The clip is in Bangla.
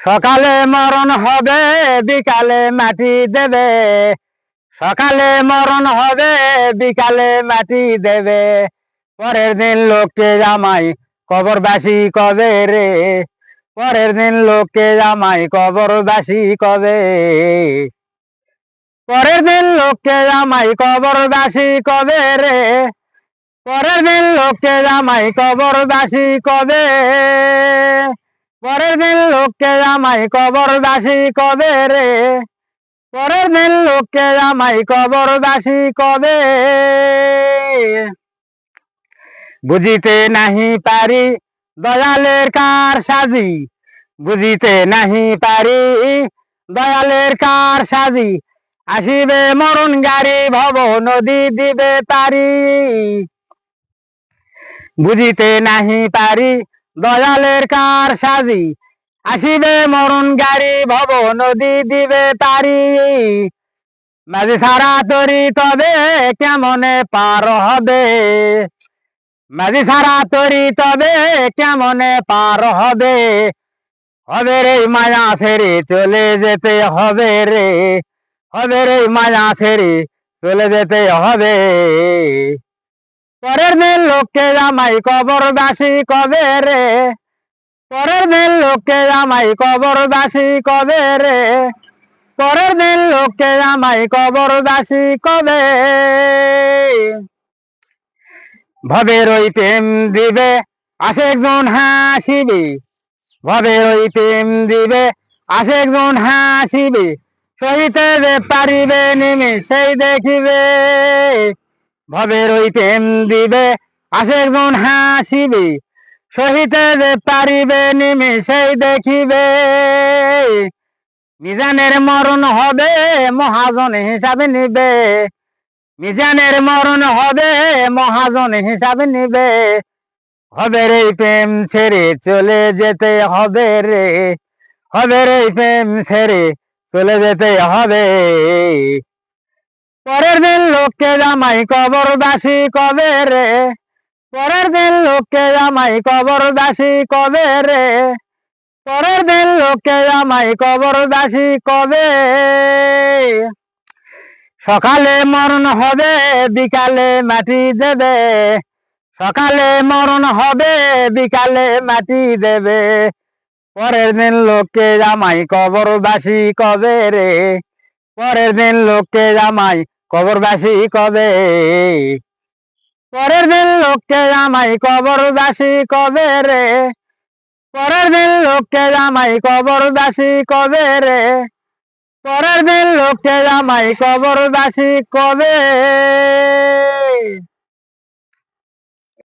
সকালে মরণ হবে বিকালে মাটি দেবে, সকালে মরণ হবে বিকালে মাটি দেবে। পরের দিন লোককে জামাই কবরবাসী কবে রে, পরের দিন লোককে জামাই কবরবাসী কবে, পরের দিন লোককে জামাই কবরবাসী কবে রে, পরের দিন লোককে জামাই কবরবাসী কবে, পরের দিন লোককে জামাই কবরবাসী কবে রে, পরের দিন লোককে জামাই কবরবাসী কবে। বুঝিতে নাহি পারি দয়ালের কার সাজি, বুঝিতে নাহি পারি দয়ালের কার সাজি, আসিবে মরণ গাড়ি ভব নদী দিবে পারি। বুঝিতে নাহি পারি দয়ালের কার সাজি, আসিবে মরণ গাড়ি ভব নদী দিবে পারি। মাঝি ছাড়া তরি তবে কেমনে পার হবে, মাঝি ছাড়া তরি তবে কেমনে পার হবে, হবে রে মায়া ছেড়ে চলে যেতে হবে রে, হবে রে মায়া ছেড়ে চলে যেতে হবে। পরের দিন লোককে জামাই কবরবাসী কবে রে, পরের দিন লোককে জামাই কবরবাসী কবে রে, পরের দিন লোককে জামাই কবরবাসী কবে। ভবের ওই প্রেম দিবে আশেকজন হাসিবে, ভবের ওই প্রেম দিবে আশেকজন হাসিবে, সহিতে যে পারিবে নিমিষেই দেখিবে। ভবের ওই প্রেম দিবে আশেকজন হাসিবে, সহিতে যে পারিবে নিমিষেই দেখিবে। মিজানের মরণ হবে মহাজন হিসাবে নিবে, মিজানের মরণ হবে মহাজন হিসাবে নিবে। হবে রে প্রেম ছেড়ে চলে যেতে হবে রে, হবে রে প্রেম ছেড়ে চলে যেতে হবে। পরের দিন লোককে জামাই কবরবাসী কবে রে, পরের দিন লোককে জামাই কবরবাসী কবে রে, পরের দিন লোককে জামাই কবরবাসী কবে। সকালে মরণ হবে বিকালে মাটি দেবে, সকালে মরণ হবে বিকালে মাটি দেবে। পরের দিন লোককে জামাই কবরবাসী কবে রে, পরের দিন লোককে জামাই কবরবাসী কবে, পরের দিন লোককে জামাই কবরবাসী কবে রে, পরের দিন লোককে জামাই কবরবাসী কবে রে, পরের দিন লোককে জামাই কবরবাসী কবে।